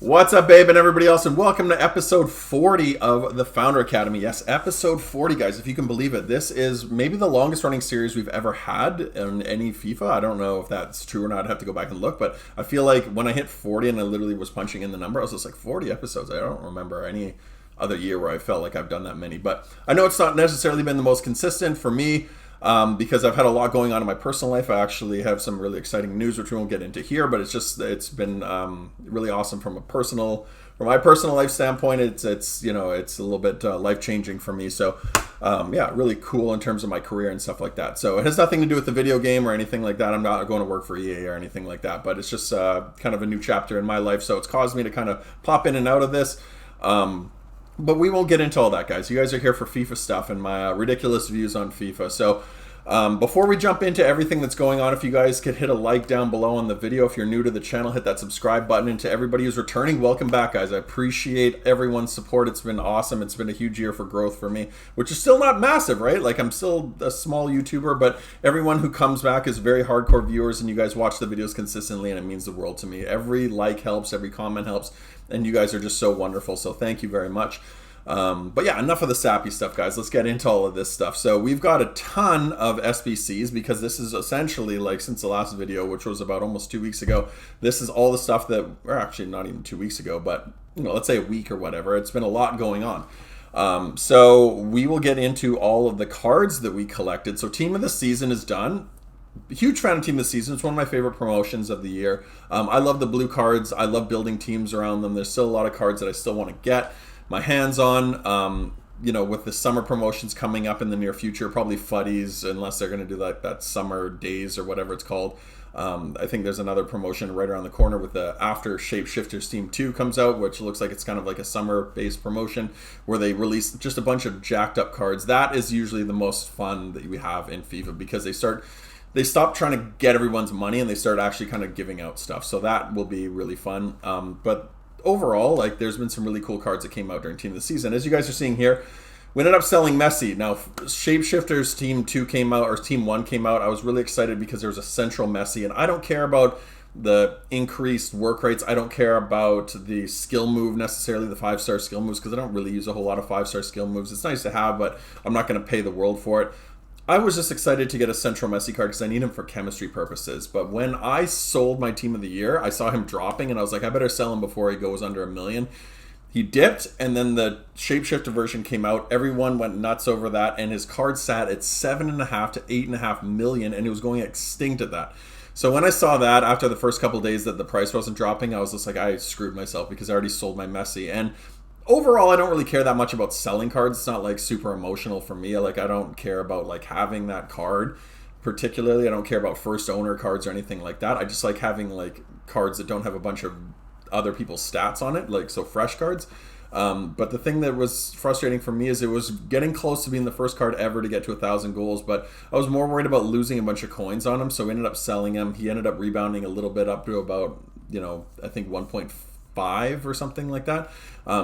What's up, babe, and everybody else, and welcome to episode 40 of the Founder Academy. Yes, episode 40, guys, if you can believe it. This is maybe the longest running series we've ever had in any FIFA. I don't know if that's true or not. I'd have to go back and look, but I feel like when I hit 40 and I literally was punching in the number, I was just like, 40 episodes. I don't remember any other year where I felt like I've done that many, but I know it's not necessarily been the most consistent for me. Because I've had a lot going on in my personal life. I actually have some really exciting news, which we won't get into here, but it's been really awesome from my personal life standpoint. It's a little bit life changing for me. So yeah, really cool in terms of my career and stuff like that. So it has nothing to do with the video game or anything like that. I'm not going to work for EA or anything like that, but it's just kind of a new chapter in my life. So it's caused me to kind of pop in and out of this. But we won't get into all that, guys. You guys are here for FIFA stuff and my ridiculous views on FIFA. So before we jump into everything that's going on, if you guys could hit a like down below on the video. If you're new to the channel, hit that subscribe button. And to everybody who's returning, welcome back, guys. I appreciate everyone's support. It's been awesome. It's been a huge year for growth for me, which is still not massive, right? Like, I'm still a small YouTuber, but everyone who comes back is very hardcore viewers, and you guys watch the videos consistently, and it means the world to me. Every like helps, every comment helps, and you guys are just so wonderful. So thank you very much. But yeah, enough of the sappy stuff, guys. Let's get into all of this stuff. So we've got a ton of SBCs because this is essentially, like, since the last video, which was about almost 2 weeks ago, this is all the stuff that, or actually not even 2 weeks ago, but, you know, let's say a week or whatever. It's been a lot going on. So we will get into all of the cards that we collected. So Team of the Season is done. Huge fan of Team of the Season. It's one of my favorite promotions of the year. I love the blue cards. I love building teams around them. There's still a lot of cards that I still want to get my hands on, you know, with the summer promotions coming up in the near future, probably FUTties, unless they're going to do like that summer days or whatever it's called. I think there's another promotion right around the corner with the after Shapeshifters Team 2 comes out, which looks like it's kind of like a summer-based promotion where they release just a bunch of jacked up cards. That is usually the most fun that we have in FIFA because they stop trying to get everyone's money and they start actually kind of giving out stuff. So that will be really fun. But overall, like, there's been some really cool cards that came out during Team of the Season. As you guys are seeing here, we ended up selling Messi. Now, Shapeshifters Team 2 came out, or Team 1 came out. I was really excited because there was a central Messi, and I don't care about the increased work rates. I don't care about the skill move necessarily, the 5-star skill moves, because I don't really use a whole lot of 5-star skill moves. It's nice to have, but I'm not going to pay the world for it. I was just excited to get a central Messi card because I need him for chemistry purposes. But when I sold my Team of the Year, I saw him dropping, and I was like, I better sell him before he goes under $1 million. He dipped, and then the Shapeshifter version came out. Everyone went nuts over that, and his card sat at $7.5 to $8.5 million, and he was going extinct at that. So when I saw that after the first couple of days that the price wasn't dropping, I was just like, I screwed myself because I already sold my Messi. And overall, I don't really care that much about selling cards. It's not like super emotional for me. Like, I don't care about like having that card particularly. I don't care about first owner cards or anything like that. I just like having like cards that don't have a bunch of other people's stats on it, like, so fresh cards. But the thing that was frustrating for me is it was getting close to being the first card ever to get to 1,000 goals, but I was more worried about losing a bunch of coins on him, so we ended up selling him. He ended up rebounding a little bit up to about, you know, I think 1.5 or something like that.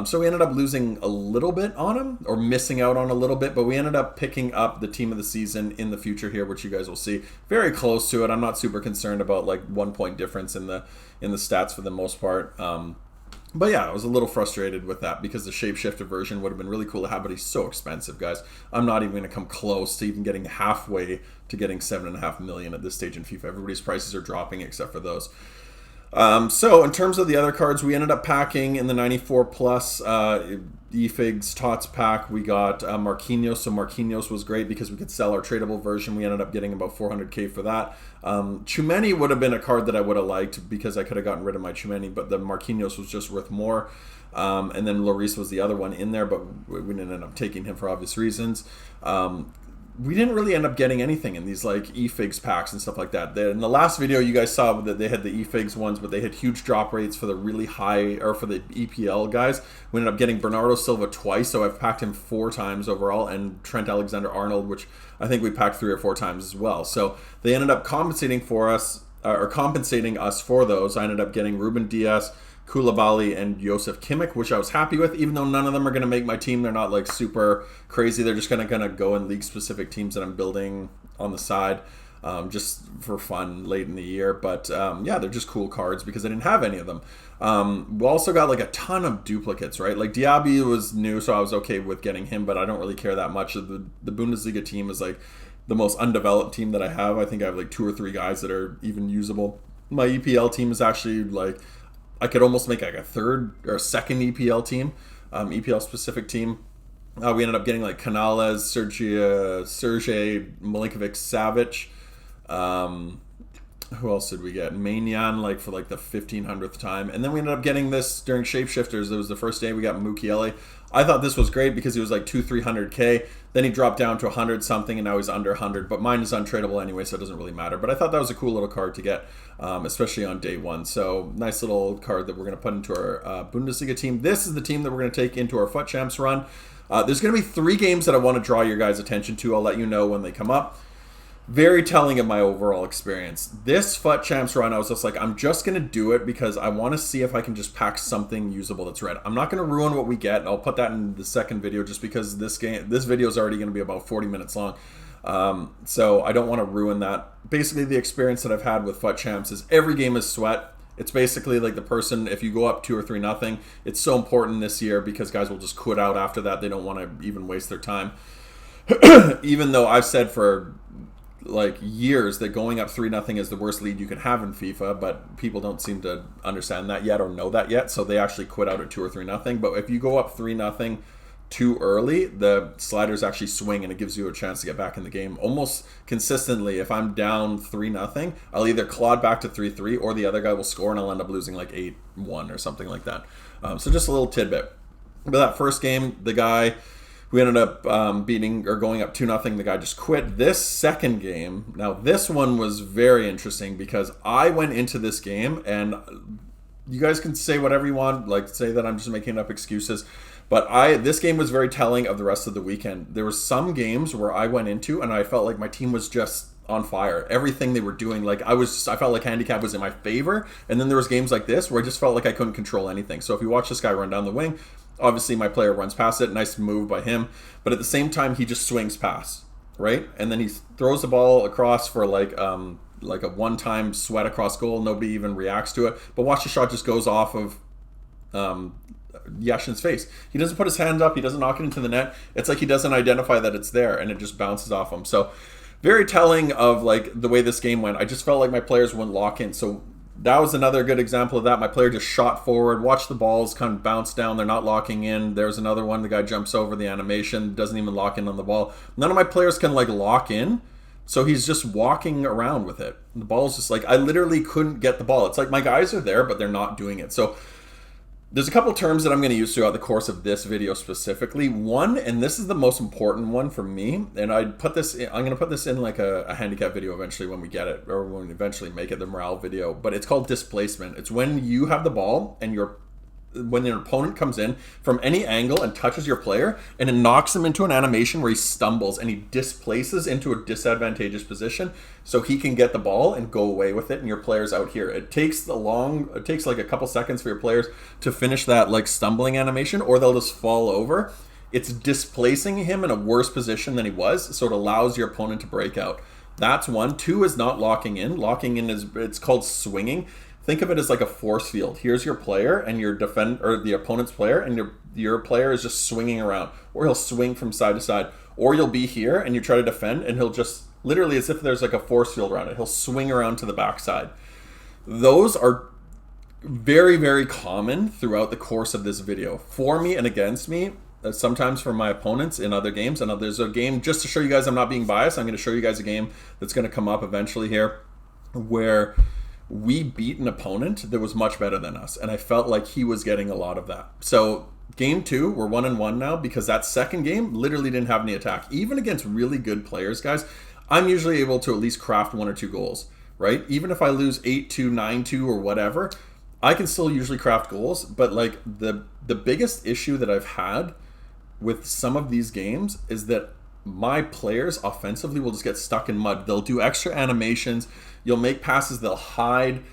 So we ended up losing a little bit on him, or missing out on a little bit, but we ended up picking up the Team of the Season in the future here, which you guys will see. Very close to it. I'm not super concerned about like 1 point difference in the stats for the most part. But yeah, I was a little frustrated with that because the Shapeshifter version would have been really cool to have, but he's so expensive, guys. I'm not even going to come close to even getting halfway to getting $7.5 million at this stage in FIFA. Everybody's prices are dropping except for those. So in terms of the other cards, we ended up packing in the 94 plus eFigs Tots pack. We got Marquinhos. So Marquinhos was great because we could sell our tradable version. We ended up getting about 400k for that. Chumeni would have been a card that I would have liked because I could have gotten rid of my Chumeni, but the Marquinhos was just worth more. And then Lloris was the other one in there, but we didn't end up taking him for obvious reasons. We didn't really end up getting anything in these like eFigs packs and stuff like that. In the last video, you guys saw that they had the eFigs ones, but they had huge drop rates for the really high, or for the EPL guys. We ended up getting Bernardo Silva twice, so I've packed him 4 times overall, and Trent Alexander-Arnold, which I think we packed 3 or 4 times as well. So they ended up compensating us for those. I ended up getting Ruben Diaz, Koulibaly, and Josef Kimmich, which I was happy with, even though none of them are going to make my team. They're not like super crazy. They're just going to go in league specific teams that I'm building on the side. just for fun late in the year. But yeah, they're just cool cards because I didn't have any of them. We also got like a ton of duplicates, right? Like Diaby was new, so I was okay with getting him, but I don't really care that much. The Bundesliga team is like the most undeveloped team that I have. I think I have like 2 or 3 guys that are even usable. My EPL team is actually like, I could almost make like a third or second EPL team, EPL specific team. We ended up getting like Canales, Sergej Milinkovic-Savic. Who else did we get? Maignan, like for like the 1500th time. And then we ended up getting this during Shapeshifters. It was the first day we got Mukiele. I thought this was great because he was like 200-300K. Then he dropped down to 100 something and now he's under 100. But mine is untradeable anyway, so it doesn't really matter. But I thought that was a cool little card to get, especially on day 1. So nice little card that we're going to put into our Bundesliga team. This is the team that we're going to take into our FUT Champs run. There's going to be 3 games that I want to draw your guys' attention to. I'll let you know when they come up. Very telling of my overall experience. This FUT Champs run, I was just like, I'm just going to do it because I want to see if I can just pack something usable that's red. I'm not going to ruin what we get. I'll put that in the second video just because this video is already going to be about 40 minutes long. So I don't want to ruin that. Basically, the experience that I've had with FUT Champs is every game is sweat. It's basically like the person, if you go up 2 or 3-0, it's so important this year because guys will just quit out after that. They don't want to even waste their time. Even though I've said for like years that going up 3-0 is the worst lead you can have in FIFA, but people don't seem to understand that yet or know that yet, so they actually quit out at 2 or 3-0. But if you go up 3-0 too early, the sliders actually swing and it gives you a chance to get back in the game almost consistently. If I'm down 3-0, I'll either claw back to 3-3 or the other guy will score and I'll end up losing like 8-1 or something like that. So just a little tidbit. But that first game, the guy, we ended up beating or going up 2-0. The guy just quit. This second game, now this one was very interesting because I went into this game, and you guys can say whatever you want, like say that I'm just making up excuses, but this game was very telling of the rest of the weekend. There were some games where I went into and I felt like my team was just on fire. Everything they were doing, like I felt like handicap was in my favor, and then there was games like this where I just felt like I couldn't control anything. So if you watch this guy run down the wing, obviously my player runs past it, nice move by him, but at the same time he just swings past, right? And then he throws the ball across for like a one-time sweat across goal. Nobody even reacts to it, but watch the shot just goes off of Yashin's face. He doesn't put his hand up, he doesn't knock it into the net. It's like he doesn't identify that it's there and it just bounces off him. So very telling of like the way this game went. I just felt like my players wouldn't lock in. So that was another good example of that. My player just shot forward, watched the balls kind of bounce down. They're not locking in. There's another one. The guy jumps over the animation, doesn't even lock in on the ball. None of my players can like lock in. So he's just walking around with it. The ball's just like, I literally couldn't get the ball. It's like my guys are there, but they're not doing it. So there's a couple terms that I'm going to use throughout the course of this video specifically. One, and this is the most important one for me, and I'm going to put this in like a handicap video eventually when we get it, or when we eventually make it the morale video, but it's called displacement. It's when you have the ball and when your opponent comes in from any angle and touches your player and it knocks him into an animation where he stumbles and he displaces into a disadvantageous position so he can get the ball and go away with it, and your player's out here. It takes like a couple seconds for your players to finish that like stumbling animation, or they'll just fall over. It's displacing him in a worse position than he was, so it allows your opponent to break out. That's one. 2 is not locking in. Locking in it's called swinging. Think of it as like a force field. Here's your player and your the opponent's player, and your player is just swinging around, or he'll swing from side to side, or you'll be here and you try to defend and he'll just literally, as if there's like a force field around it, he'll swing around to the backside. Those are very, very common throughout the course of this video, for me and against me, sometimes for my opponents in other games. And there's a game, just to show you guys I'm not being biased, I'm going to show you guys a game that's going to come up eventually here where we beat an opponent that was much better than us, and I felt like he was getting a lot of that. So game 2, we're 1-1 now because that second game literally didn't have any attack. Even against really good players, guys, I'm usually able to at least craft 1 or 2 goals, right? Even if I lose 8-2, 9-2 or whatever, I can still usually craft goals. But like the biggest issue that I've had with some of these games is that my players offensively will just get stuck in mud. They'll do extra animations, you'll make passes, they'll hide.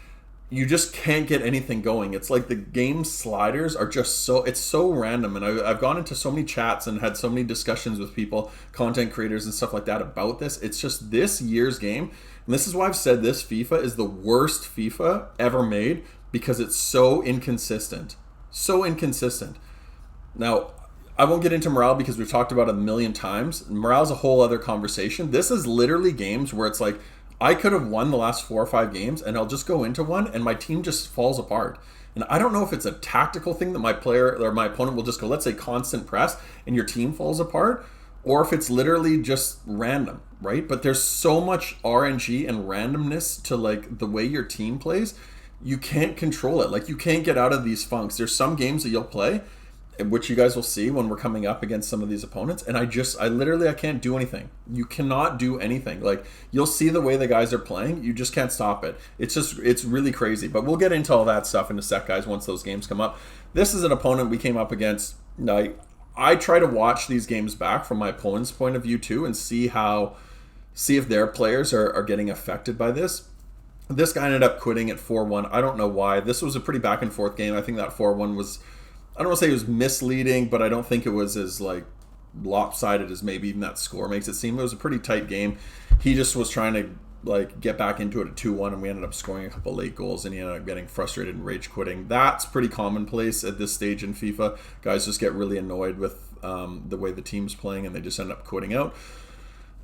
You just can't get anything going. It's like the game sliders are just it's so random. And I've gone into so many chats and had so many discussions with people, content creators and stuff like that about this. It's just this year's game And this is why I've said this FIFA is the worst FIFA ever made, because it's so inconsistent. So inconsistent. Now, I won't get into morale because we've talked about it a million times. Morale's a whole other conversation. This is literally games where it's like, I could have won the last 4 or 5 games, and I'll just go into one and my team just falls apart. And I don't know if it's a tactical thing that my player or my opponent will just go, let's say constant press, and your team falls apart, or if it's literally just random, right? But there's so much RNG and randomness to like the way your team plays. You can't control it. Like, you can't get out of these funks. There's some games that you'll play, which you guys will see when we're coming up against some of these opponents, and I can't do anything. You cannot do anything. Like, you'll see the way the guys are playing, you just can't stop it. It's really crazy. But we'll get into all that stuff in a sec, guys, once those games come up. This is an opponent we came up against. I try to watch these games back from my opponent's point of view too, and see if their players are getting affected by this. This guy ended up quitting at 4-1. I don't know why. This was a pretty back and forth game. I think that 4-1 was, I don't want to say it was misleading, but I don't think it was as like lopsided as maybe even that score makes it seem. It was a pretty tight game. He just was trying to like get back into it at 2-1, and we ended up scoring a couple late goals, and he ended up getting frustrated and rage quitting. That's pretty commonplace at this stage in FIFA. Guys just get really annoyed with the way the team's playing, and they just end up quitting out.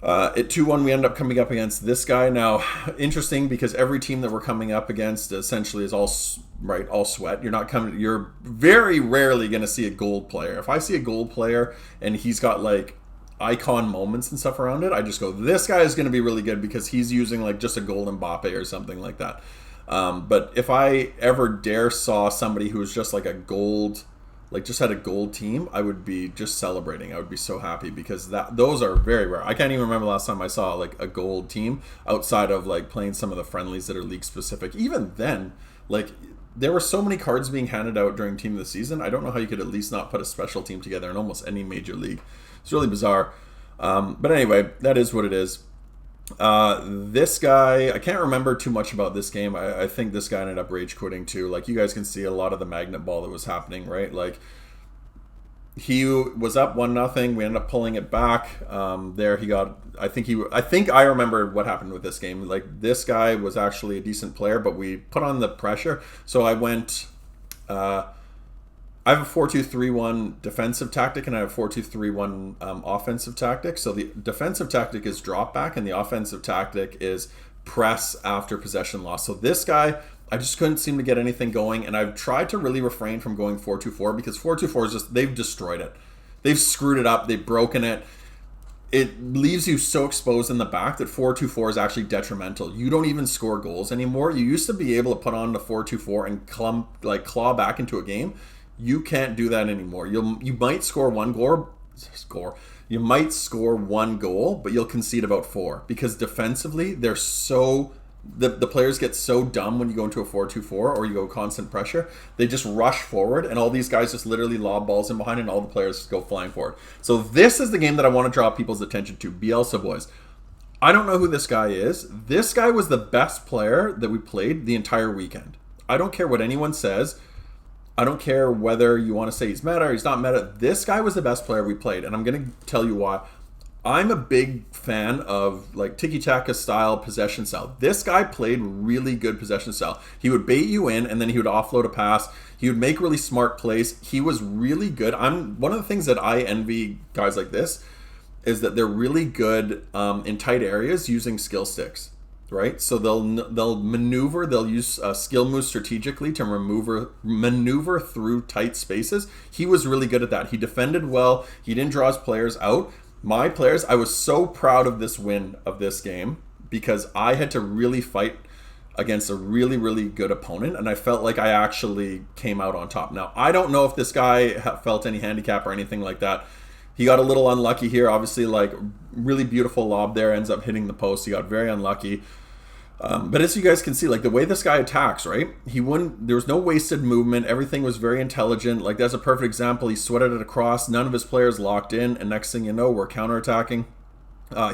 At 2-1, we end up coming up against this guy. Now, interesting, because every team that we're coming up against essentially is all sweat. You're very rarely going to see a gold player. If I see a gold player and he's got like icon moments and stuff around it, I just go, this guy is going to be really good because he's using like just a gold Mbappe or something like that. But if I ever dare saw somebody who was just like a gold, like just had a gold team, I would be just celebrating. I would be so happy, because those are very rare. I can't even remember the last time I saw like a gold team outside of like playing some of the friendlies that are league specific. Even then, like, there were so many cards being handed out during Team of the Season. I don't know how you could at least not put a special team together in almost any major league. It's really bizarre. But anyway, that is what it is. This guy, I can't remember too much about this game. I think this guy ended up rage quitting too. Like, you guys can see a lot of the magnet ball that was happening, right? Like, he was up 1-0. We ended up pulling it back. I think I remember what happened with this game. Like, this guy was actually a decent player, but we put on the pressure. So I went, I have a 4-2-3-1 defensive tactic, and I have a 4-2-3-1 offensive tactic. So the defensive tactic is drop back, and the offensive tactic is press after possession loss. So this guy, I just couldn't seem to get anything going, and I've tried to really refrain from going 4-2-4, because 4-2-4 is just, they've destroyed it. They've screwed it up. They've broken it. It leaves you so exposed in the back that 4-2-4 is actually detrimental. You don't even score goals anymore. You used to be able to put on the 4-2-4 and claw back into a game. You can't do that anymore. You might score one goal. You might score one goal, but you'll concede about 4, because defensively they're so, the players get so dumb when you go into a 4-2-4 or you go constant pressure. They just rush forward, and all these guys just literally lob balls in behind, and all the players just go flying forward. So this is the game that I want to draw people's attention to. Bielsa boys. I don't know who this guy is. This guy was the best player that we played the entire weekend. I don't care what anyone says. I don't care whether you want to say he's meta or he's not meta. This guy was the best player we played, and I'm going to tell you why. I'm a big fan of like tiki-taka style, possession style. This guy played really good possession style. He would bait you in, and then he would offload a pass. He would make really smart plays. He was really good. One of the things that I envy guys like this is that they're really good in tight areas using skill sticks. Right, so they'll maneuver. They'll use skill moves strategically to maneuver through tight spaces. He was really good at that. He defended well. He didn't draw his players out. My players, I was so proud of this win of this game, because I had to really fight against a really, really good opponent, and I felt like I actually came out on top. Now, I don't know if this guy felt any handicap or anything like that. He got a little unlucky here. Obviously, like, really beautiful lob there, ends up hitting the post. He got very unlucky. But as you guys can see, like, the way this guy attacks, right? There was no wasted movement. Everything was very intelligent. Like, that's a perfect example. He sweated it across. None of his players locked in. And next thing you know, we're counterattacking.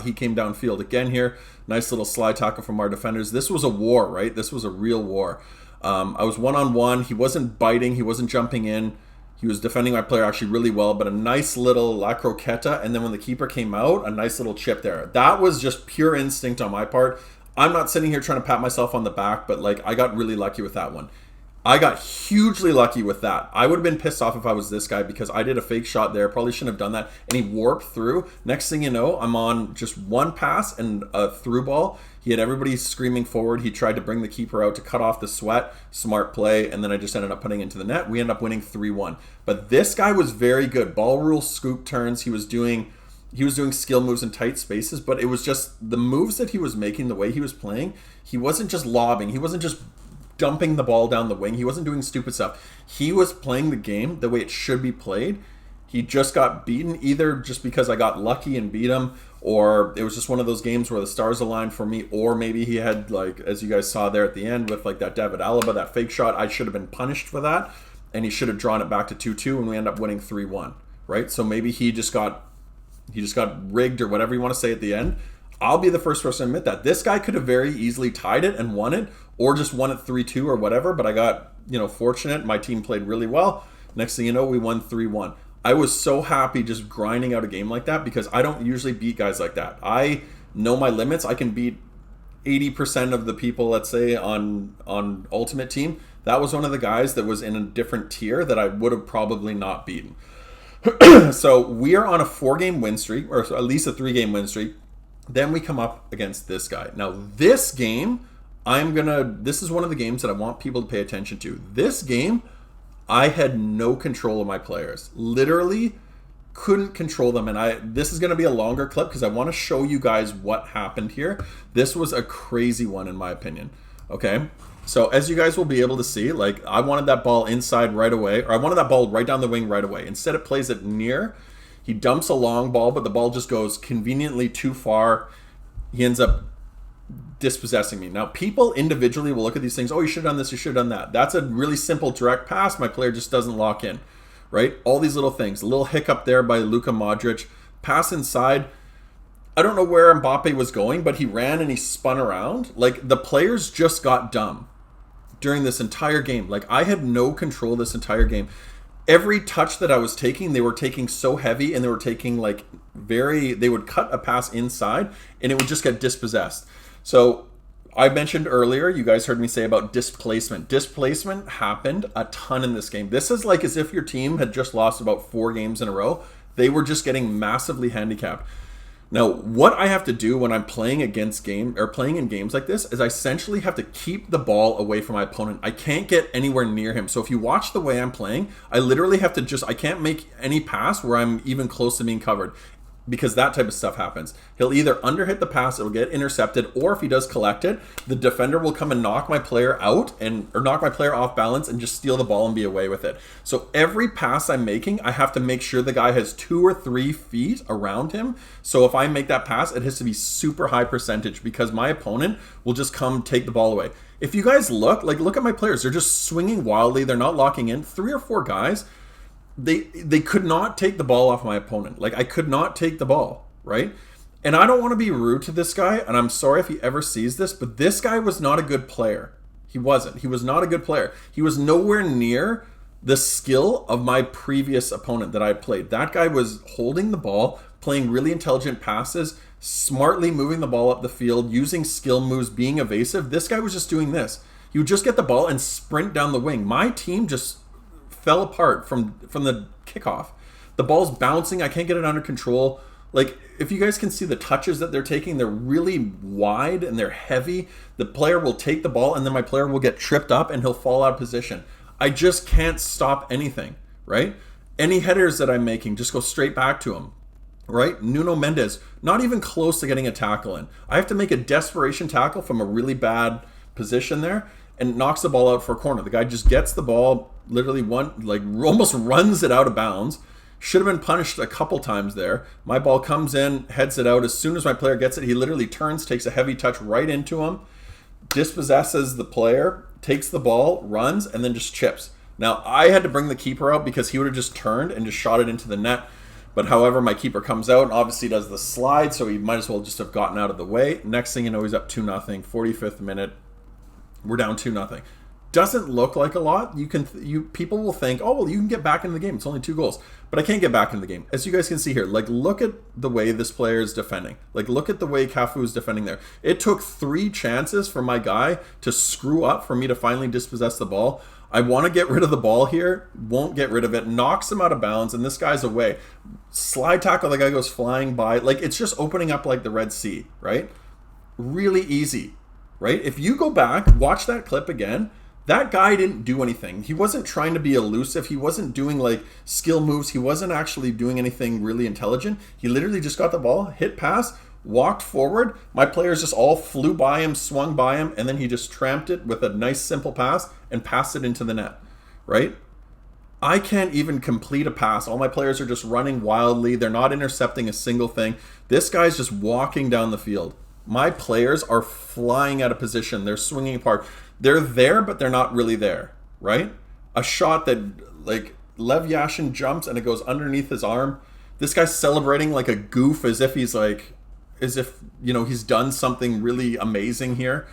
He came downfield again here. Nice little slide tackle from our defenders. This was a war, right? This was a real war. I was one-on-one. He wasn't biting. He wasn't jumping in. He was defending my player actually really well, but a nice little La Croqueta, and then when the keeper came out, a nice little chip there. That was just pure instinct on my part. I'm not sitting here trying to pat myself on the back, but like I got really lucky with that one. I got hugely lucky with that. I would have been pissed off if I was this guy because I did a fake shot there. Probably shouldn't have done that. And he warped through. Next thing you know, I'm on just one pass and a through ball. He had everybody screaming forward. He tried to bring the keeper out to cut off the sweat. Smart play. And then I just ended up putting it into the net. We ended up winning 3-1. But this guy was very good. Ball rule, scoop turns. He was doing skill moves in tight spaces, but it was just the moves that he was making, the way he was playing. He wasn't just lobbing. He wasn't just dumping the ball down the wing. He wasn't doing stupid stuff. He was playing the game the way it should be played. He just got beaten either just because I got lucky and beat him, or it was just one of those games where the stars aligned for me, or maybe he had, like, as you guys saw there at the end with like that David Alaba, that fake shot, I should have been punished for that, and he should have drawn it back to 2-2, and we end up winning 3-1, right? So maybe he just got rigged or whatever you want to say at the end. I'll be the first person to admit that. This guy could have very easily tied it and won it, or just won it 3-2 or whatever, but I got, fortunate. My team played really well. Next thing you know, we won 3-1. I was so happy just grinding out a game like that because I don't usually beat guys like that. I know my limits. I can beat 80% of the people, let's say, on Ultimate Team. That was one of the guys that was in a different tier that I would have probably not beaten. So we are on a 4-game win streak, or at least a 3-game win streak. Then we come up against this guy. Now this game, this is one of the games that I want people to pay attention to. This game, I had no control of my players. Literally couldn't control them. And this is going to be a longer clip because I want to show you guys what happened here. This was a crazy one in my opinion. Okay. So as you guys will be able to see, like I wanted that ball inside right away, or I wanted that ball right down the wing right away. Instead it plays it near. He dumps a long ball, but the ball just goes conveniently too far. He ends up dispossessing me. Now, people individually will look at these things. Oh, you should have done this. You should have done that. That's a really simple direct pass. My player just doesn't lock in, right? All these little things. A little hiccup there by Luka Modric. Pass inside. I don't know where Mbappe was going, but he ran and he spun around. Like, the players just got dumb during this entire game. Like, I had no control this entire game. Every touch that I was taking, they were taking so heavy, and they were taking like they would cut a pass inside and it would just get dispossessed. So I mentioned earlier, you guys heard me say about displacement. Displacement happened a ton in this game. This is like as if your team had just lost about 4 games in a row. They were just getting massively handicapped. Now, what I have to do when I'm playing in games like this is I essentially have to keep the ball away from my opponent. I can't get anywhere near him. So if you watch the way I'm playing, I literally have to I can't make any pass where I'm even close to being covered, because that type of stuff happens. He'll either underhit the pass, it'll get intercepted, or if he does collect it, the defender will come and knock my player out or knock my player off balance and just steal the ball and be away with it. So every pass I'm making, I have to make sure the guy has 2 or 3 feet around him. So if I make that pass, it has to be super high percentage because my opponent will just come take the ball away. If you guys look at my players, they're just swinging wildly. They're not locking in. 3 or 4 guys, they could not take the ball off my opponent. Like, I could not take the ball, right? And I don't want to be rude to this guy, and I'm sorry if he ever sees this, but this guy was not a good player. He wasn't. He was not a good player. He was nowhere near the skill of my previous opponent that I played. That guy was holding the ball, playing really intelligent passes, smartly moving the ball up the field, using skill moves, being evasive. This guy was just doing this. He would just get the ball and sprint down the wing. My team just fell apart from the kickoff. The ball's bouncing. I can't get it under control. Like, if you guys can see the touches that they're taking, they're really wide and they're heavy. The player will take the ball and then my player will get tripped up and he'll fall out of position. I just can't stop anything, right? Any headers that I'm making just go straight back to him, right? Nuno Mendes, not even close to getting a tackle in. I have to make a desperation tackle from a really bad position there and knocks the ball out for a corner. The guy just gets the ball, literally almost runs it out of bounds. Should have been punished a couple times there. My ball comes in, heads it out. As soon as my player gets it, he literally turns, takes a heavy touch right into him, dispossesses the player, takes the ball, runs, and then just chips. Now, I had to bring the keeper out because he would have just turned and just shot it into the net. But however, my keeper comes out and obviously does the slide, so he might as well just have gotten out of the way. Next thing you know, he's up 2-0, 45th minute. We're down 2-0. doesn't look like a lot. People will think, oh, well, you can get back into the game. It's only 2 goals. But I can't get back into the game. As you guys can see here, like, look at the way this player is defending. Like, look at the way Cafu is defending there. It took 3 chances for my guy to screw up for me to finally dispossess the ball. I want to get rid of the ball here. Won't get rid of it. Knocks him out of bounds, and this guy's away. Slide tackle, the guy goes flying by. Like, it's just opening up like the Red Sea, right? Really easy, right? If you go back, watch that clip again, that guy didn't do anything. He wasn't trying to be elusive. He wasn't doing like skill moves. He wasn't actually doing anything really intelligent. He literally just got the ball, hit pass, walked forward. My players just all flew by him, swung by him, and then he just tramped it with a nice simple pass and passed it into the net, right? I can't even complete a pass. All my players are just running wildly. They're not intercepting a single thing. This guy's just walking down the field. My players are flying out of position. They're swinging apart. They're there, but they're not really there, right? A shot that, like, Lev Yashin jumps and it goes underneath his arm. This guy's celebrating like a goof as if he's like, as if, you know, he's done something really amazing here.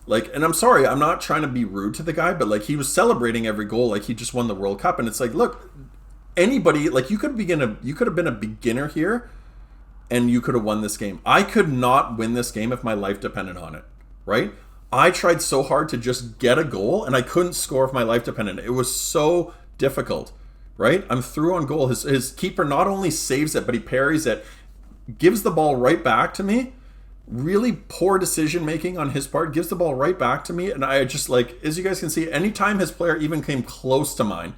Like, and I'm sorry, I'm not trying to be rude to the guy, but like, he was celebrating every goal like he just won the World Cup. And it's like, look, anybody, like, you could have been a beginner here and you could have won this game. I could not win this game if my life depended on it, right? I tried so hard to just get a goal and I couldn't score if my life depended. It was so difficult, right? I'm through on goal. His keeper not only saves it, but he parries it, gives the ball right back to me. Really poor decision making on his part, gives the ball right back to me. And I just, like, as you guys can see, anytime his player even came close to mine,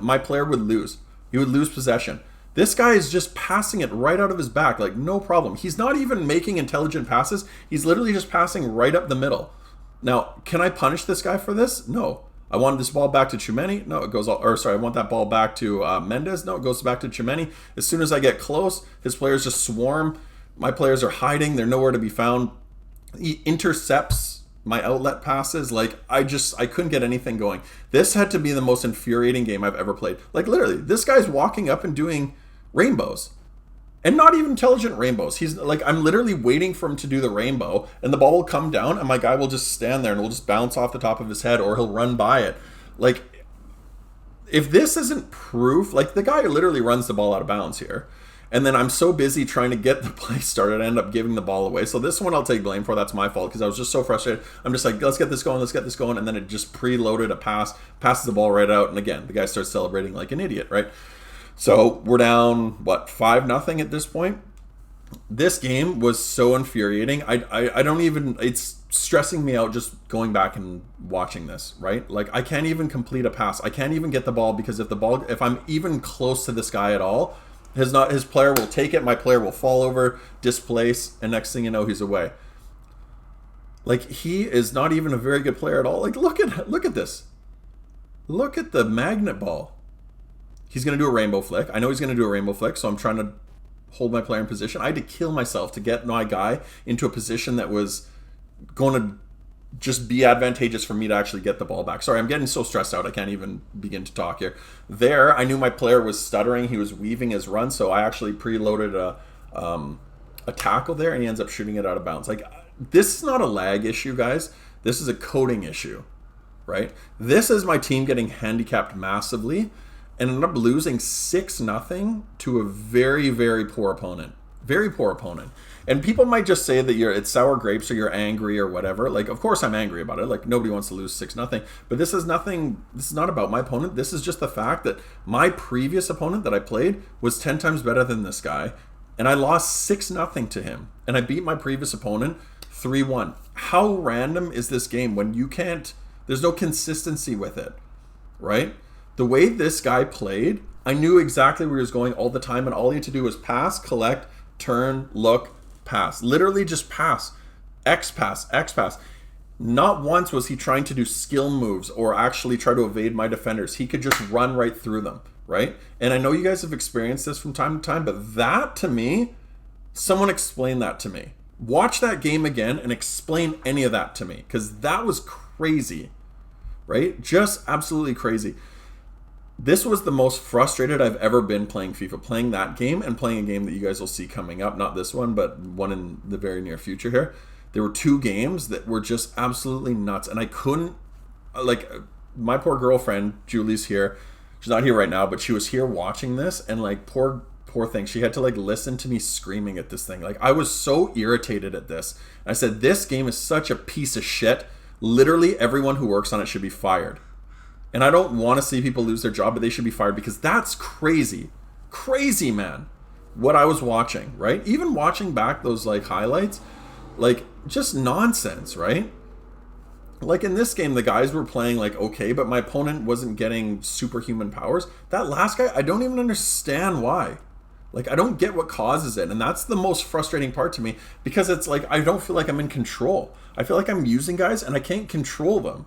my player would lose. He would lose possession. This guy is just passing it right out of his back, like, no problem. He's not even making intelligent passes. He's literally just passing right up the middle. Now, can I punish this guy for this? No. I wanted this ball back to Chumeni. No, it goes all, or sorry, I want that ball back to Mendes. No, it goes back to Chumeni. As soon as I get close, his players just swarm. My players are hiding. They're nowhere to be found. He intercepts my outlet passes. Like, I couldn't get anything going. This had to be the most infuriating game I've ever played. Like, literally, this guy's walking up and doing rainbows. And not even intelligent rainbows. He's like, I'm literally waiting for him to do the rainbow, and the ball will come down, and my guy will just stand there and will just bounce off the top of his head, or he'll run by it. Like, if this isn't proof, like, the guy literally runs the ball out of bounds here. And then I'm so busy trying to get the play started, I end up giving the ball away. So this one I'll take blame for. That's my fault because I was just so frustrated. I'm just like, let's get this going. And then it just preloaded a pass, passes the ball right out. And again, the guy starts celebrating like an idiot, right? So we're down, 5-0 at this point. This game was so infuriating. I don't even, it's stressing me out just going back and watching this, right? Like, I can't even complete a pass. I can't even get the ball because if I'm even close to this guy at all, his player will take it, my player will fall over, displace, and next thing you know, he's away. Like, he is not even a very good player at all. Like, look at this. Look at the magnet ball. He's going to do a rainbow flick. I know he's going to do a rainbow flick, so I'm trying to hold my player in position. I had to kill myself to get my guy into a position that was going to just be advantageous for me to actually get the ball back. Sorry, I'm getting so stressed out I can't even begin to talk here. There, I knew my player was stuttering. He was weaving his run, so I actually preloaded a tackle there, and he ends up shooting it out of bounds. Like, this is not a lag issue, guys. This is a coding issue, right? This is my team getting handicapped massively and ended up losing 6-0 to a very, very poor opponent. Very poor opponent. And people might just say that it's sour grapes or you're angry or whatever. Like, of course I'm angry about it. Like, nobody wants to lose 6-0. But this is not about my opponent. This is just the fact that my previous opponent that I played was 10 times better than this guy. And I lost 6-0 to him. And I beat my previous opponent 3-1. How random is this game when you can't, there's no consistency with it, right? The way this guy played, I knew exactly where he was going all the time. And all he had to do was pass, collect, turn, look, pass. Literally just pass. X pass. Not once was he trying to do skill moves or actually try to evade my defenders. He could just run right through them, right? And I know you guys have experienced this from time to time, but that, to me, someone explain that to me. Watch that game again and explain any of that to me, because that was crazy, right? Just absolutely crazy. This was the most frustrated I've ever been playing FIFA, playing that game and playing a game that you guys will see coming up. Not this one, but one in the very near future here. There were 2 games that were just absolutely nuts, and I couldn't like my poor girlfriend Julie's here. She's not here right now, but she was here watching this, and like poor thing, she had to like listen to me screaming at this thing. Like I was so irritated at this. I said, this game is such a piece of shit. Literally everyone who works on it should be fired. And I don't want to see people lose their job, but they should be fired, because that's crazy. Crazy, man. What I was watching, right? Even watching back those like highlights, like just nonsense, right? Like in this game, the guys were playing like okay, but my opponent wasn't getting superhuman powers. That last guy, I don't even understand why. Like I don't get what causes it, and that's the most frustrating part to me, because it's like I don't feel like I'm in control. I feel like I'm using guys and I can't control them.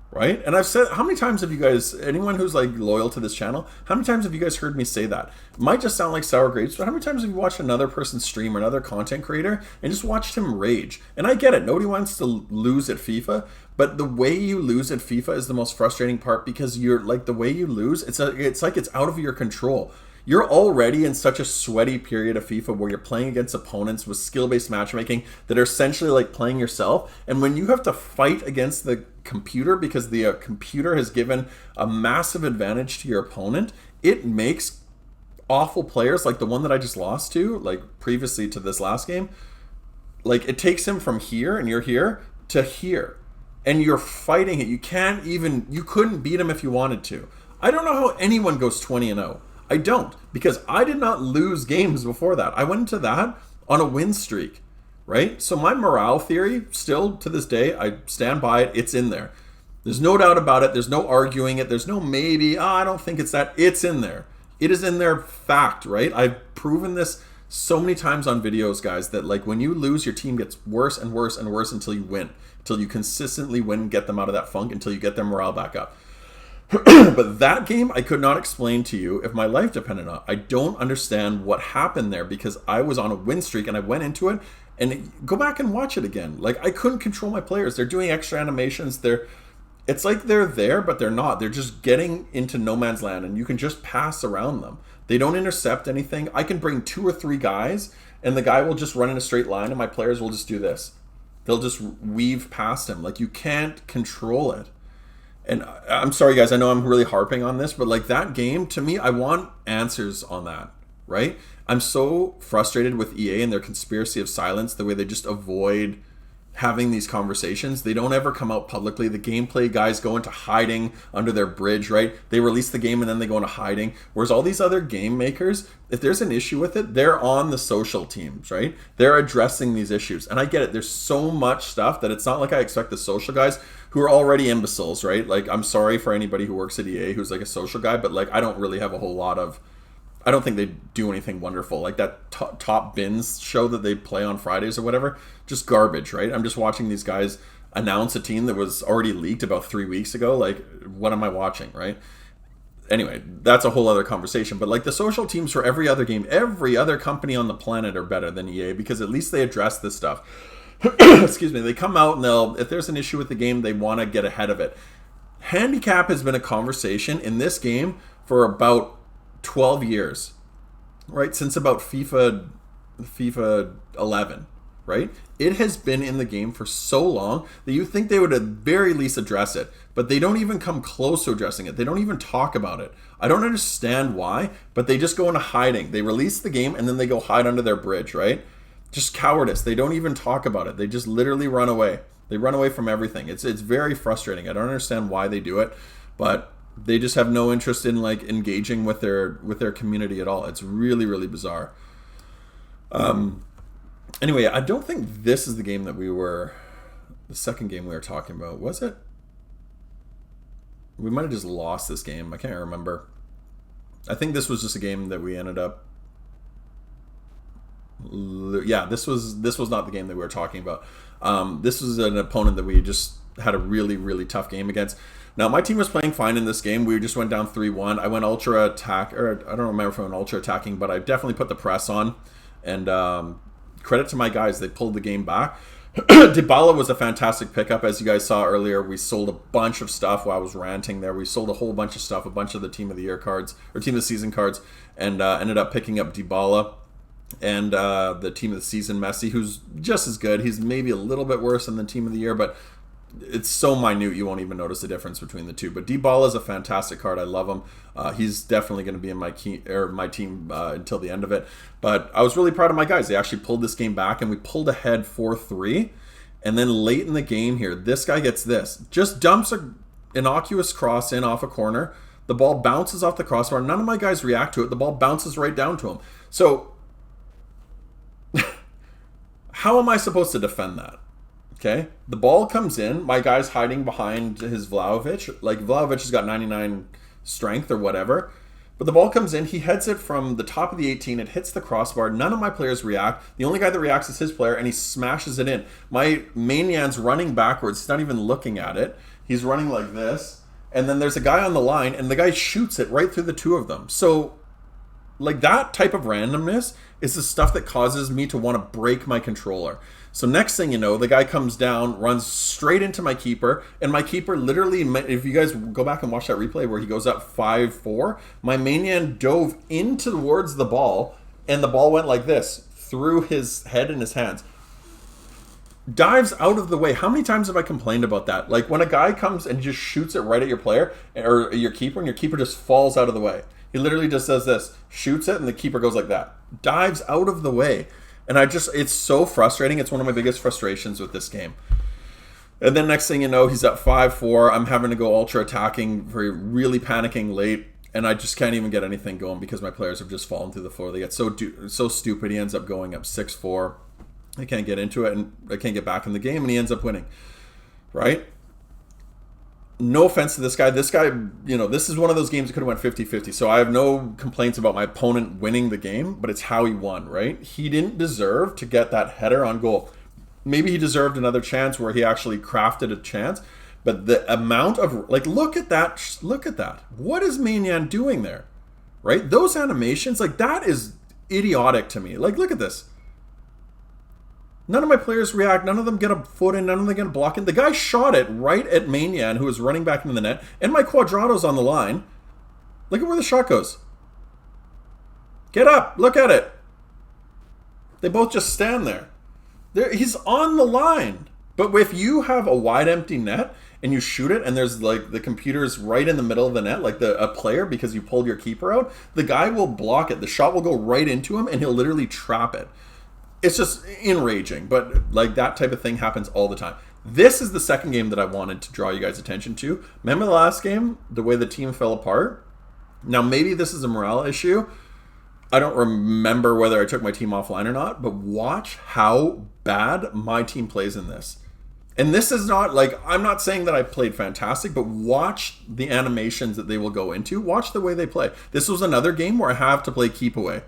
Right? And I've said, how many times have you guys, anyone who's like loyal to this channel, how many times have you guys heard me say that? It might just sound like sour grapes, but how many times have you watched another person stream or another content creator and just watched him rage? And I get it. Nobody wants to lose at FIFA, but the way you lose at FIFA is the most frustrating part, because you're like, the way you lose, it's like it's out of your control. You're already in such a sweaty period of FIFA where you're playing against opponents with skill-based matchmaking that are essentially like playing yourself. And when you have to fight against the computer because the computer has given a massive advantage to your opponent, it makes awful players like the one that I just lost to, like previously to this last game, like it takes him from here and you're here to here. And you're fighting it. You couldn't beat him if you wanted to. I don't know how anyone goes 20-0. I don't, because I did not lose games before that. I went into that on a win streak, right? So my morale theory, still to this day, I stand by it. It's in there. There's no doubt about it. There's no arguing it. There's no maybe, I don't think it's that. It's in there. It is in there, fact, right? I've proven this so many times on videos, guys, that like when you lose, your team gets worse and worse and worse until you win, until you consistently win, get them out of that funk, until you get their morale back up. But that game, I could not explain to you if my life depended on it. I don't understand what happened there, because I was on a win streak and I went into it, and go back and watch it again. Like I couldn't control my players. They're doing extra animations. It's like they're there, but they're not. They're just getting into no man's land, and you can just pass around them. They don't intercept anything. I can bring 2 or 3 guys, and the guy will just run in a straight line, and my players will just do this. They'll just weave past him. Like you can't control it. And I'm sorry, guys, I know I'm really harping on this, but like that game, to me, I want answers on that, right? I'm so frustrated with EA and their conspiracy of silence, the way they just avoid having these conversations. They don't ever come out publicly. The gameplay guys go into hiding under their bridge, right? They release the game and then they go into hiding. Whereas all these other game makers, if there's an issue with it, they're on the social teams, right? They're addressing these issues. And I get it. There's so much stuff that it's not like I expect the social guys who are already imbeciles, right? Like, I'm sorry for anybody who works at EA who's like a social guy, but like, I don't really have a whole lot of, I don't think they do anything wonderful. Like that top bins show that they play on Fridays or whatever, just garbage, right? I'm just watching these guys announce a team that was already leaked about 3 weeks ago. Like, what am I watching, right? Anyway, that's a whole other conversation. But like the social teams for every other game, every other company on the planet are better than EA, because at least they address this stuff. Excuse me. They come out and if there's an issue with the game, they want to get ahead of it. Handicap has been a conversation in this game for about 12 years, right? Since about FIFA 11, right? It has been in the game for so long that you think they would at very least address it, but they don't even come close to addressing it. They don't even talk about it. I don't understand why, but they just go into hiding. They release the game and then they go hide under their bridge, right? Just cowardice. They don't even talk about it. They just literally run away. They run away from everything. It's very frustrating. I don't understand why they do it, but they just have no interest in like engaging with their community at all. It's really, really bizarre. Anyway, I don't think this is the game that the second game we were talking about. Was it? We might have just lost this game. I can't remember. I think this was just a game that we ended up. Yeah, this was not the game that we were talking about. This was an opponent that we just had a really, really tough game against. Now, my team was playing fine in this game. We just went down 3-1. I went ultra attack, or I don't remember if I went ultra attacking, but I definitely put the press on. And credit to my guys, they pulled the game back. Dybala was a fantastic pickup. As you guys saw earlier, we sold a bunch of stuff while I was ranting there. We sold a whole bunch of stuff, a bunch of the Team of the Year cards, or Team of the Season cards, and ended up picking up Dybala and the Team of the Season Messi, who's just as good. He's maybe a little bit worse than the Team of the Year, but it's so minute you won't even notice the difference between the two. But Dybala is a fantastic card. I love him. He's definitely going to be in my team until the end of it. But I was really proud of my guys. They actually pulled this game back, and we pulled ahead 4-3. And then late in the game here, this guy gets this. Just dumps an innocuous cross in off a corner. The ball bounces off the crossbar. None of my guys react to it. The ball bounces right down to him. So how am I supposed to defend that? Okay, the ball comes in. My guy's hiding behind his Vlahovic. Like, Vlahovic has got 99 strength or whatever. But the ball comes in. He heads it from the top of the 18. It hits the crossbar. None of my players react. The only guy that reacts is his player, and he smashes it in. My Mainyan's running backwards. He's not even looking at it. He's running like this. And then there's a guy on the line, and the guy shoots it right through the two of them. So, like, that type of randomness is the stuff that causes me to want to break my controller. So next thing you know, the guy comes down, runs straight into my keeper, and my keeper literally, if you guys go back and watch that replay where he goes up 5-4, my Maignan dove in towards the ball, and the ball went like this, through his head and his hands. Dives out of the way. How many times have I complained about that? Like, when a guy comes and just shoots it right at your player, or your keeper, and your keeper just falls out of the way. He literally just does this, shoots it, and the keeper goes like that. Dives out of the way. And it's so frustrating. It's one of my biggest frustrations with this game. And then next thing you know, he's up 5-4. I'm having to go ultra attacking, really panicking late. And I just can't even get anything going because my players have just fallen through the floor. They get so stupid. He ends up going up 6-4. I can't get into it, and I can't get back in the game, and he ends up winning. Right? No offense to this guy. This guy, this is one of those games that could have went 50-50. So I have no complaints about my opponent winning the game, but it's how he won, right? He didn't deserve to get that header on goal. Maybe he deserved another chance where he actually crafted a chance. But the amount of, look at that. Look at that. What is Maignan doing there? Right? Those animations, that is idiotic to me. Look at this. None of my players react. None of them get a foot in. None of them get a block in. The guy shot it right at Maignan, who was running back into the net. And my Cuadrado's on the line. Look at where the shot goes. Get up. Look at it. They both just stand there. He's on the line. But if you have a wide empty net and you shoot it and there's the computer's right in the middle of the net, a player, because you pulled your keeper out, the guy will block it. The shot will go right into him and he'll literally trap it. It's just enraging, but that type of thing happens all the time. This is the second game that I wanted to draw you guys' attention to. Remember the last game, the way the team fell apart? Now, maybe this is a morale issue. I don't remember whether I took my team offline or not, but watch how bad my team plays in this. And this is not, I'm not saying that I played fantastic, but watch the animations that they will go into. Watch the way they play. This was another game where I have to play keep away,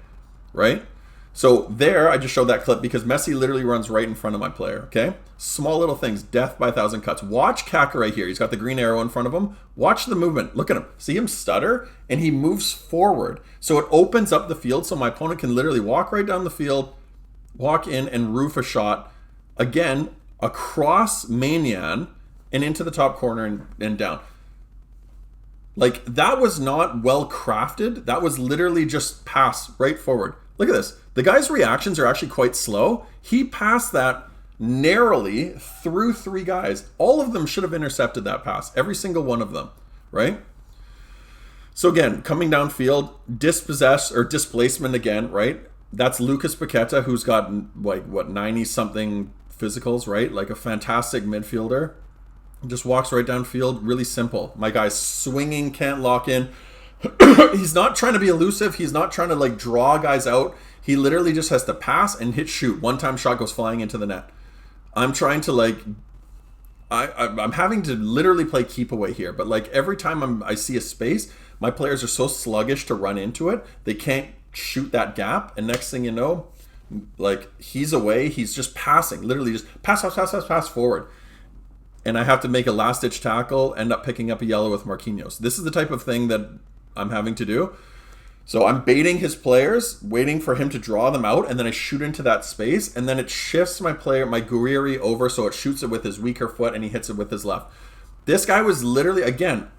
right? So there, I just showed that clip because Messi literally runs right in front of my player, okay? Small little things, death by 1,000 cuts. Watch Kaka right here. He's got the green arrow in front of him. Watch the movement. Look at him. See him stutter? And he moves forward. So it opens up the field so my opponent can literally walk right down the field, walk in and roof a shot. Again, across Maignan and into the top corner and down. That was not well crafted. That was literally just pass right forward. Look at this. The guy's reactions are actually quite slow. He passed that narrowly through 3 guys. All of them should have intercepted that pass. Every single one of them, right? So again, coming downfield, displacement again, right? That's Lucas Paqueta, who's got 90-something physicals, right? A fantastic midfielder. Just walks right downfield, really simple. My guy's swinging, can't lock in. He's not trying to be elusive. He's not trying to draw guys out. He literally just has to pass and hit shoot. One-time shot goes flying into the net. I'm trying to I'm having to literally play keep away here. But every time I see a space, my players are so sluggish to run into it. They can't shoot that gap. And next thing you know, he's away. He's just passing. Literally just pass forward. And I have to make a last-ditch tackle, end up picking up a yellow with Marquinhos. This is the type of thing that I'm having to do. So I'm baiting his players, waiting for him to draw them out, and then I shoot into that space, and then it shifts my Guriri over, so it shoots it with his weaker foot, and he hits it with his left. This guy was literally, again,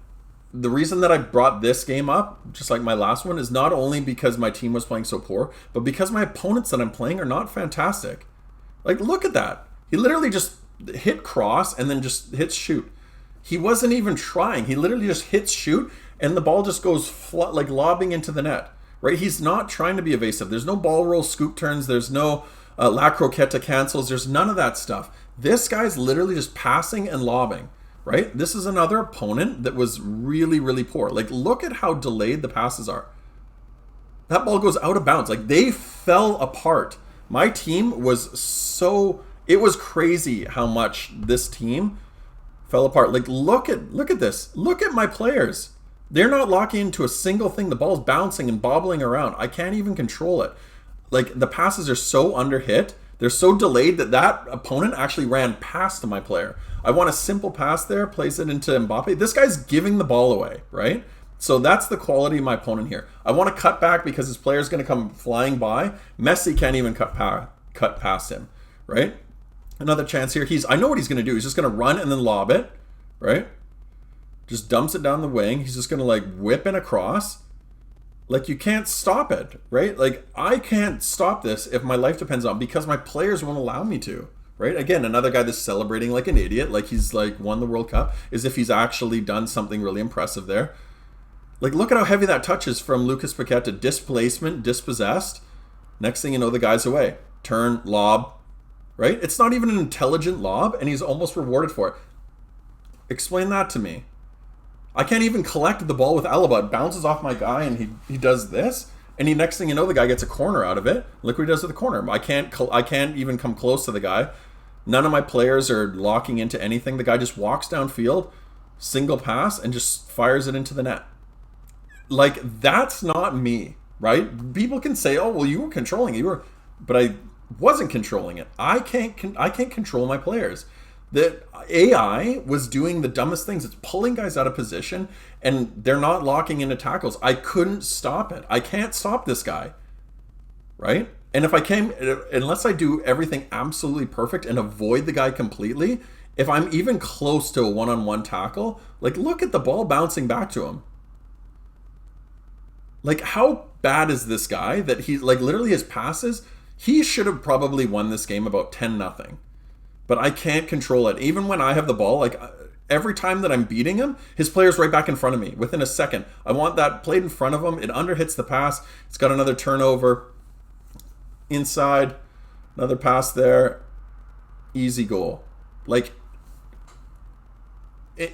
the reason that I brought this game up, just like my last one, is not only because my team was playing so poor, but because my opponents that I'm playing are not fantastic. Look at that. He literally just hit cross and then just hits shoot. He wasn't even trying. He literally just hits shoot, and the ball just goes like lobbing into the net. Right? He's not trying to be evasive. There's no ball roll scoop turns. There's no La Croqueta cancels. There's none of that stuff. This guy's literally just passing and lobbing. Right? This is another opponent that was really, really poor. Like, look at how delayed the passes are. That ball goes out of bounds. Like, they fell apart. My team was so... It was crazy how much this team fell apart. Like, look at this. Look at my players. They're not locking into a single thing. The ball's bouncing and bobbling around. I can't even control it. Like, the passes are so under-hit. They're so delayed that opponent actually ran past my player. I want a simple pass there, place it into Mbappe. This guy's giving the ball away, right? So that's the quality of my opponent here. I want to cut back because his player's going to come flying by. Messi can't even cut past him, right? Another chance here. I know what he's going to do. He's just going to run and then lob it, right? Just dumps it down the wing. He's just going to like whip it across. Like, you can't stop it, right? Like, I can't stop this if my life depends on it because my players won't allow me to, right? Again, another guy that's celebrating like an idiot, like he's like won the World Cup, as if he's actually done something really impressive there. Like, look at how heavy that touch is from Lucas Paqueta. Displacement, dispossessed. Next thing you know, the guy's away. Turn, lob, right? It's not even an intelligent lob, and he's almost rewarded for it. Explain that to me. I can't even collect the ball with Alaba. It bounces off my guy, and he does this. And next thing you know, the guy gets a corner out of it. Look what he does with the corner. I can't even come close to the guy. None of my players are locking into anything. The guy just walks downfield, single pass, and just fires it into the net. Like, that's not me, right? People can say, "Oh, well, you were controlling it," but I wasn't controlling it. I can't control my players. The AI was doing the dumbest things. It's pulling guys out of position, and they're not locking into tackles. I couldn't stop it. I can't stop this guy, right? And unless I do everything absolutely perfect and avoid the guy completely, if I'm even close to a one-on-one tackle, like, look at the ball bouncing back to him. Like, how bad is this guy that he, like, literally his passes, he should have probably won this game about 10-0. But I can't control it. Even when I have the ball, like, every time that I'm beating him, his player's right back in front of me within a second. I want that played in front of him. It underhits the pass. It's got another turnover. Inside. Another pass there. Easy goal. Like,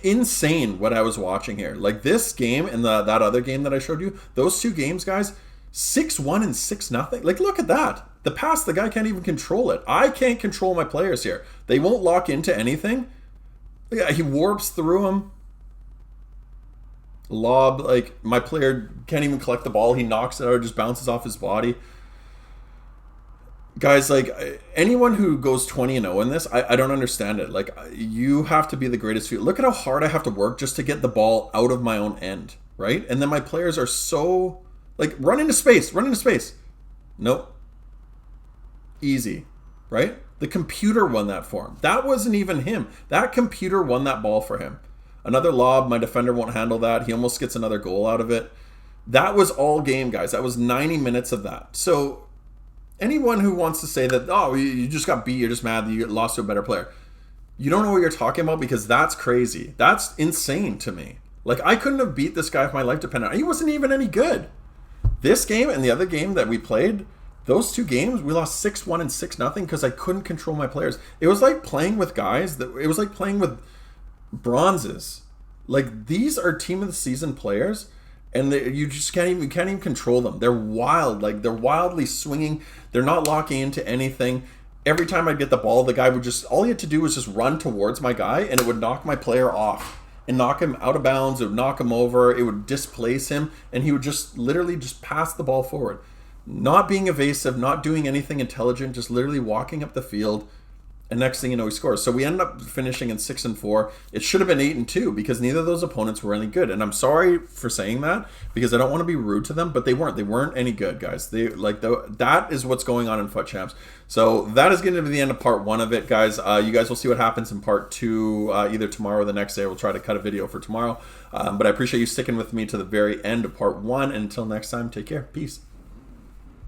insane what I was watching here. Like, this game and that other game that I showed you, those two games, guys, 6-1 and 6-0. Like, look at that. The pass, the guy can't even control it. I can't control my players here. They won't lock into anything. Yeah, he warps through them. Lob, like, my player can't even collect the ball. He knocks it out, just bounces off his body. Guys, like, anyone who goes 20-0 in this, I don't understand it. Like, you have to be the greatest. Look at how hard I have to work just to get the ball out of my own end, right? And then my players are so, like, run into space. Nope. Easy, right? The computer won that for him. That wasn't even him. That computer won that ball for him. Another lob, my defender won't handle that. He almost gets another goal out of it. That was all game, guys. That was 90 minutes of that. So anyone who wants to say that, oh, you just got beat, you're just mad that you lost to a better player, you don't know what you're talking about, because that's crazy. That's insane to me. Like, I couldn't have beat this guy if my life depended on it. He wasn't even any good. This game and the other game that we played, those two games, we lost 6-1 and 6-0 because I couldn't control my players. It was like playing with guys it was like playing with bronzes. Like, these are team of the season players, and you can't even control them. They're wild. Like, they're wildly swinging. They're not locking into anything. Every time I'd get the ball, the guy would just, all he had to do was just run towards my guy, and it would knock my player off and knock him out of bounds. It would knock him over. It would displace him, and he would just literally just pass the ball forward. Not being evasive, not doing anything intelligent, just literally walking up the field, and next thing you know, he scores. So we ended up finishing in 6-4. It should have been 8-2 because neither of those opponents were any good. And I'm sorry for saying that because I don't want to be rude to them, but they weren't. They weren't any good, guys. That is what's going on in FUT Champs. So that is going to be the end of part 1 of it, guys. You guys will see what happens in part 2 either tomorrow or the next day. We'll try to cut a video for tomorrow. But I appreciate you sticking with me to the very end of part 1. And until next time, take care. Peace.